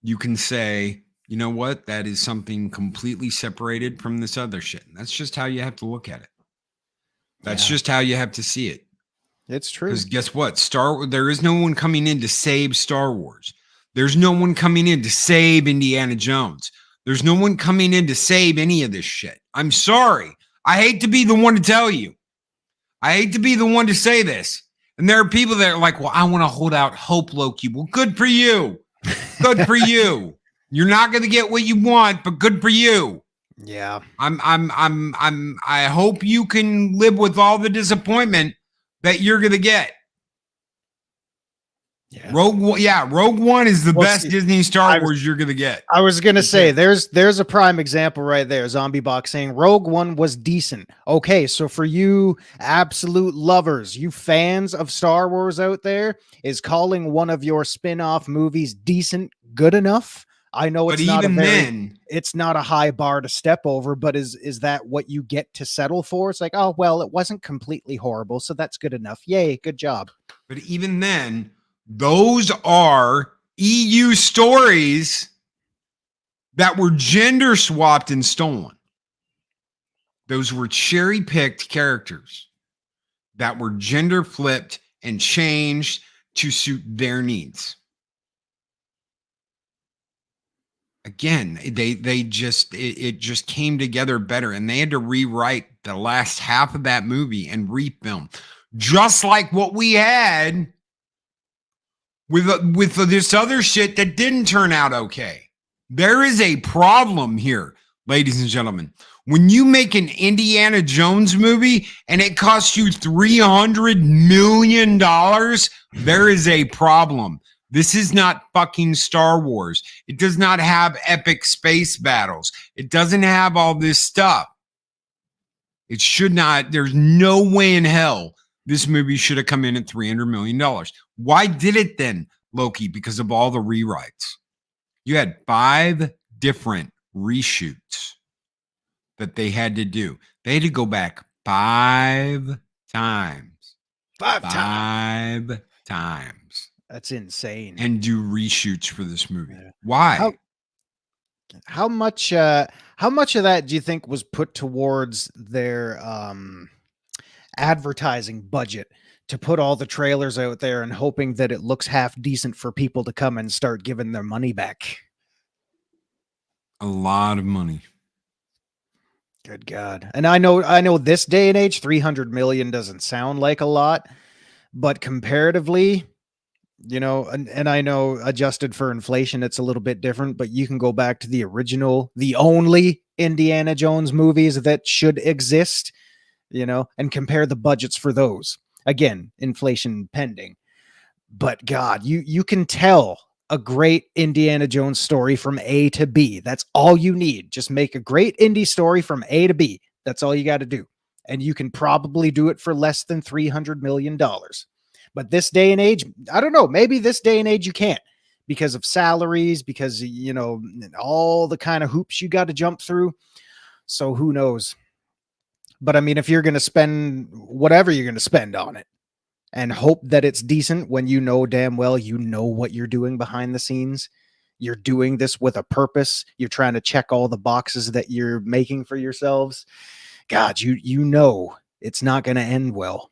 You can say, you know what? That is something completely separated from this other shit. And that's just how you have to look at it. That's just how you have to see it. It's true. Because guess what? There is no one coming in to save Star Wars. There's no one coming in to save Indiana Jones. There's no one coming in to save any of this shit. I'm sorry. I hate to be the one to tell you. I hate to be the one to say this. And there are people that are like, well, I want to hold out hope, Loki. Well, good for you. Good for you. You're not going to get what you want, but good for you. Yeah. I hope you can live with all the disappointment that you're going to get. Yeah. Rogue One is the best Disney Star Wars you're going to get. I was going to say, there's a prime example right there. Zombie Box saying Rogue One was decent. Okay, so for you absolute lovers, you fans of Star Wars out there, is calling one of your spin-off movies decent good enough? I know it's it's not a high bar to step over, but is that what you get to settle for? It's like, oh, well, it wasn't completely horrible, so that's good enough. Yay, good job. But even then, those are EU stories that were gender swapped and stolen. Those were cherry-picked characters that were gender flipped and changed to suit their needs. Again, it just came together better, and they had to rewrite the last half of that movie and refilm, just like what we had with this other shit that didn't turn out okay. There is a problem here, ladies and gentlemen. When you make an Indiana Jones movie and it costs you $300 million, there is a problem. This is not fucking Star Wars. It does not have epic space battles. It doesn't have all this stuff. It should not. There's no way in hell this movie should have come in at $300 million. Why did it then, Loki? Because of all the rewrites. You had 5 different reshoots that they had to do. They had to go back 5 times. 5 times. That's insane. And do reshoots for this movie. Yeah. Why? How much of that do you think was put towards their advertising budget to put all the trailers out there and hoping that it looks half decent for people to come and start giving their money back? A lot of money. Good God. And I know this day and age, 300 million doesn't sound like a lot, but comparatively, and I know adjusted for inflation, it's a little bit different, but you can go back to the original, the only Indiana Jones movies that should exist, and compare the budgets for those. Again, inflation pending. But God, you can tell a great Indiana Jones story from A to B. That's all you need. Just make a great indie story from A to B. That's all you got to do. And you can probably do it for less than $300 million. But this day and age, I don't know, maybe this day and age you can't because of salaries, because, all the kind of hoops you got to jump through. So who knows? But I mean, if you're going to spend whatever you're going to spend on it, and hope that it's decent when damn well what you're doing behind the scenes. You're doing this with a purpose. You're trying to check all the boxes that you're making for yourselves. God, it's not going to end well.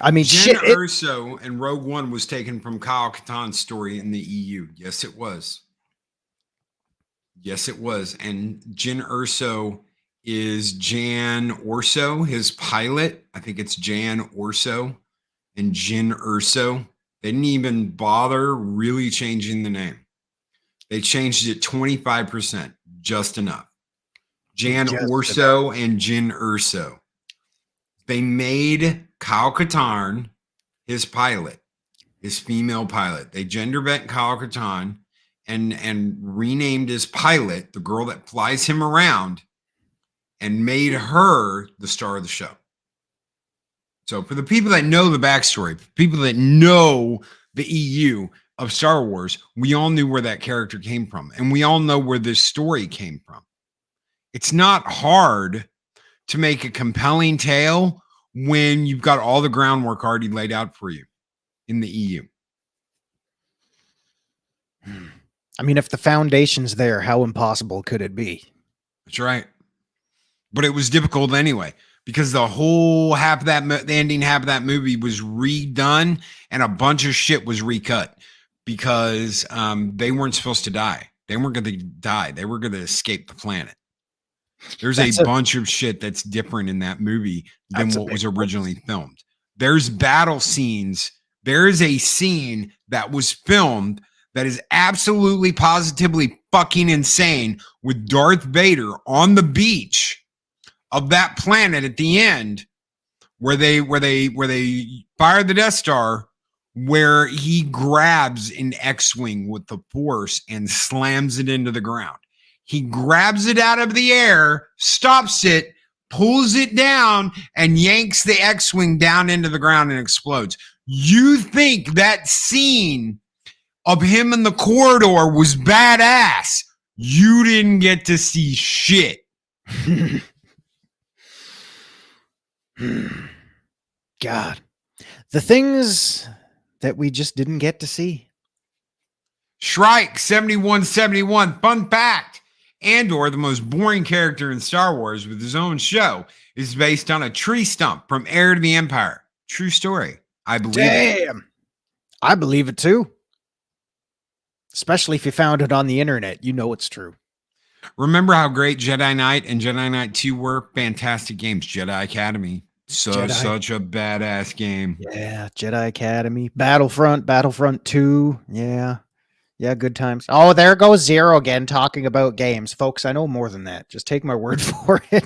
I mean, Urso and Rogue One was taken from Kyle Katarn's story in the EU. Yes, it was. Yes, it was. And Jyn Erso is Jan Orso, his pilot. I think it's Jan Orso. And Jyn Erso. They didn't even bother really changing the name. They changed it 25%, just enough. Jan Orso and Jyn Erso. They made Kyle Katarn his pilot, his female pilot. They gender bent Kyle Katarn and renamed his pilot, the girl that flies him around, and made her the star of the show. So for the people that know the backstory, for people that know the EU of Star Wars, we all knew where that character came from. And we all know where this story came from. It's not hard to make a compelling tale when you've got all the groundwork already laid out for you in the EU. I mean, if the foundation's there, how impossible could it be? That's right. But it was difficult anyway, because the whole the ending half of that movie was redone and a bunch of shit was recut because they weren't supposed to die. They weren't going to die. They were going to escape the planet. There's a bunch of shit that's different in that movie than what was originally filmed. There's battle scenes. There is a scene that was filmed that is absolutely positively fucking insane with Darth Vader on the beach of that planet at the end where they fire the Death Star, where he grabs an X-Wing with the Force and slams it into the ground. He grabs it out of the air, stops it, pulls it down, and yanks the X-Wing down into the ground and explodes. You think that scene of him in the corridor was badass? You didn't get to see shit. God, the things that we just didn't get to see. Shrike 7171, fun fact. Andor, the most boring character in Star Wars with his own show, is based on a tree stump from Heir to the Empire. True story. I believe it. Damn. I believe it too. Especially if you found it on the internet. You know it's true. Remember how great Jedi Knight and Jedi Knight 2 were? Fantastic games. Jedi Academy. Such a badass game. Yeah, Jedi Academy. Battlefront 2. Yeah, good times. Oh, there goes Zero again talking about games. Folks, I know more than that. Just take my word for it.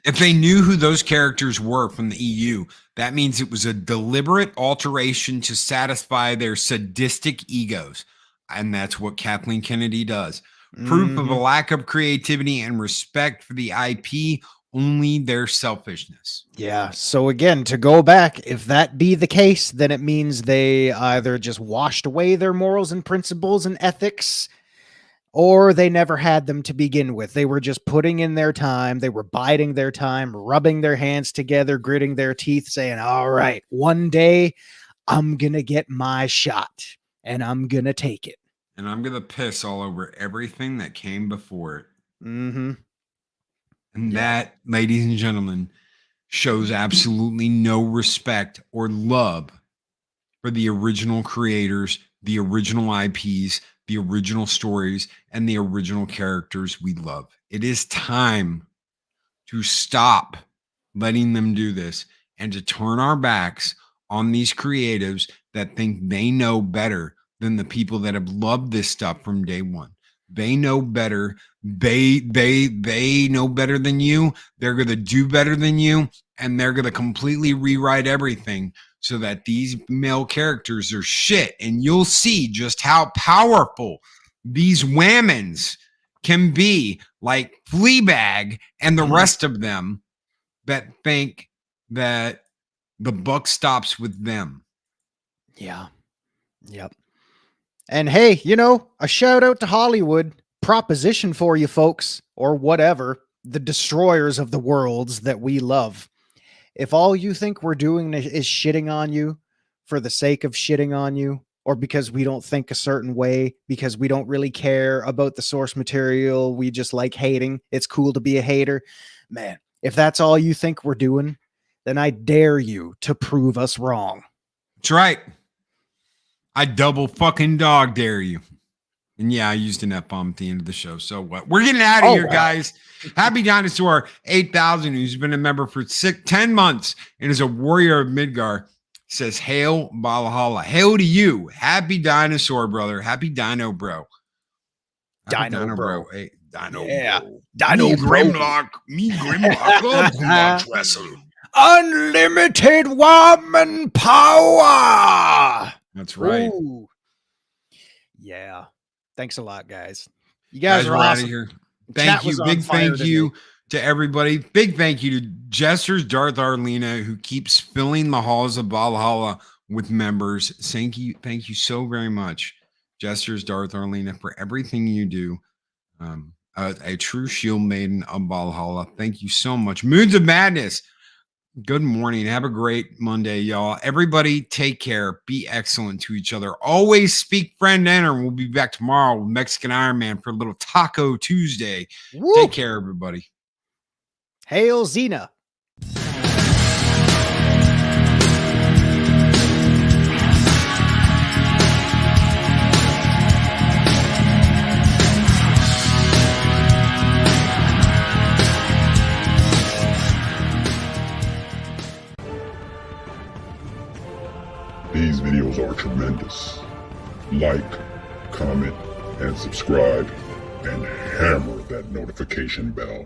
If they knew who those characters were from the EU, that means it was a deliberate alteration to satisfy their sadistic egos. And that's what Kathleen Kennedy does. Proof of a lack of creativity and respect for the IP, only their selfishness. Yeah. So again, to go back, if that be the case, then it means they either just washed away their morals and principles and ethics, or they never had them to begin with. They were just putting in their time. They were biding their time, rubbing their hands together, gritting their teeth, saying, all right, one day I'm going to get my shot and I'm going to take it. and I'm going to piss all over everything that came before it. Mm-hmm. And that, ladies and gentlemen, shows absolutely no respect or love for the original creators, the original IPs, the original stories, and the original characters we love. It is time to stop letting them do this and to turn our backs on these creatives that think they know better than the people that have loved this stuff from day one. They know better. They know better than you. They're going to do better than you, and they're going to completely rewrite everything so that these male characters are shit. And you'll see just how powerful these whammons can be, like Fleabag and the rest of them that think that the buck stops with them. Yeah. Yep. And hey, you know, a shout out to Hollywood. Proposition for you folks, or whatever, the destroyers of the worlds that we love. If all you think we're doing is shitting on you for the sake of shitting on you, or because we don't think a certain way, because we don't really care about the source material, we just like hating, it's cool to be a hater, man, if that's all you think we're doing, then I dare you to prove us wrong. That's right. I double fucking dog dare you. And yeah, I used an F-bomb at the end of the show. So what? We're getting out of here, guys. Happy Dinosaur 8000, who's been a member for 10 months and is a warrior of Midgar, says, hail Valhalla. Hail to you. Happy Dinosaur, brother. Happy Dino, bro. Dino, bro. Hey, Dino, Yeah. bro. Dino, me bro. Grimlock love to watch wrestle. Unlimited woman power. That's right. Ooh. Yeah. Thanks a lot, guys. You guys are we're out awesome. of here. Chat Thank you. was on Big fire thank you to everybody. Big thank you to Jester's Darth Arlena, who keeps filling the halls of Valhalla with members. Thank you so very much, Jester's Darth Arlena, for everything you do. A true shield maiden of Valhalla. Thank you so much. Moods of Madness. Good morning. Have a great Monday, y'all. Everybody take care. Be excellent to each other. Always speak friend enter. We'll be back tomorrow with Mexican Iron Man for a little Taco Tuesday. Woo. Take care, everybody. Hail Xena. These videos are tremendous. Like, comment, and subscribe, and hammer that notification bell.